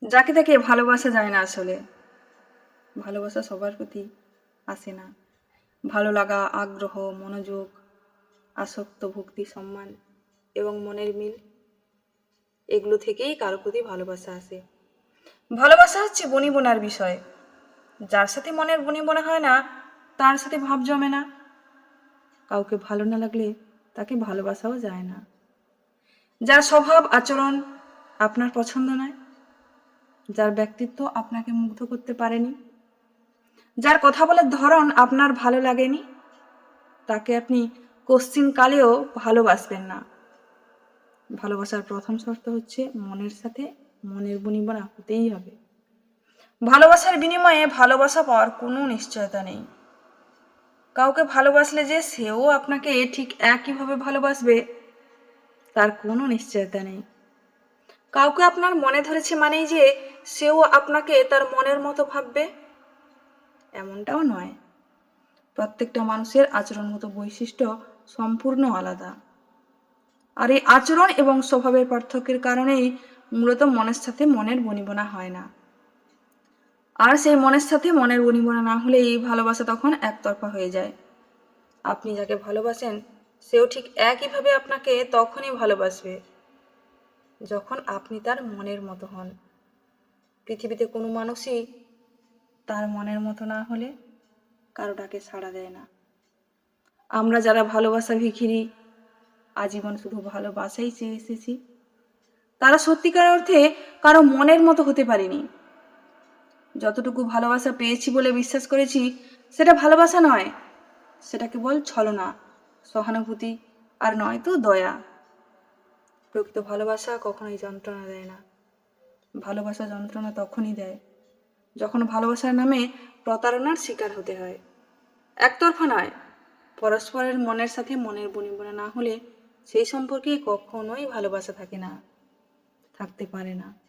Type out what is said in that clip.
যাকে তাকে ভালোবাসা যায় না। আসলে ভালোবাসা সবার প্রতি আসে না। ভালো লাগা, আগ্রহ, মনোযোগ, আসক্ত, ভক্তি, সম্মান এবং মনের মিল, এগুলো থেকেই কারো প্রতি ভালোবাসা আসে। ভালোবাসা হচ্ছে বনিবনার বিষয়। যার সাথে মনের বনিবনা হয় না, তার সাথে ভাব জমে না। কাউকে ভালো না লাগলে তাকে ভালোবাসাও যায় না। যার স্বভাব আচরণ আপনার পছন্দ নয়, যার ব্যক্তিত্ব আপনাকে মুগ্ধ করতে পারেনি, যার কথা বলার ধরন আপনার ভালো লাগেনি, তাকে আপনি কোশ্চিনকালেও ভালোবাসবেন না। ভালোবাসার প্রথম শর্ত হচ্ছে মনের সাথে মনের বনিবনা হতেই হবে। ভালোবাসার বিনিময়ে ভালোবাসা পাওয়ার কোনো নিশ্চয়তা নেই। কাউকে ভালোবাসলে যে সেও আপনাকে ঠিক একইভাবে ভালোবাসবে তার কোনো নিশ্চয়তা নেই। কাউকে আপনার মনে ধরেছে মানেই যে সেও আপনাকে তার মনের মতো ভাববে, এমনটাও নয়। প্রত্যেকটা মানুষের আচরণগত বৈশিষ্ট্য সম্পূর্ণ আলাদা। আর এই আচরণ এবং স্বভাবের পার্থক্যের কারণেই মূলত মনের সাথে মনের বনিবনা হয় না। আর সেই মনের সাথে মনের বনিবনা না হলেই ভালোবাসা তখন একতরফা হয়ে যায়। আপনি যাকে ভালোবাসেন সেও ঠিক একইভাবে আপনাকে তখনই ভালোবাসবে যখন আপনি তার মনের মতো হন। পৃথিবীতে কোনো মানুষই তার মনের মতো না হলে কারো ডাকে সাড়া দেয় না। আমরা যারা ভালোবাসা ভিখিরি, আজীবন শুধু ভালোবাসাই চেয়ে এসেছি, তারা সত্যিকার অর্থে কারো মনের মতো হতে পারিনি। যতটুকু ভালোবাসা পেয়েছি বলে বিশ্বাস করেছি সেটা ভালোবাসা নয়, সেটা কেবল ছলনা, সহানুভূতি আর নয়তো দয়া। প্রকৃত ভালোবাসা কখনোই যন্ত্রণা দেয় না। ভালোবাসা যন্ত্রণা তখনই দেয় যখন ভালোবাসার নামে প্রতারণার শিকার হতে হয়। একতরফা নয়, পরস্পরের মনের সাথে মনের বনিবনা না হলে সেই সম্পর্কে কখনোই ভালোবাসা থাকে না, থাকতে পারে না।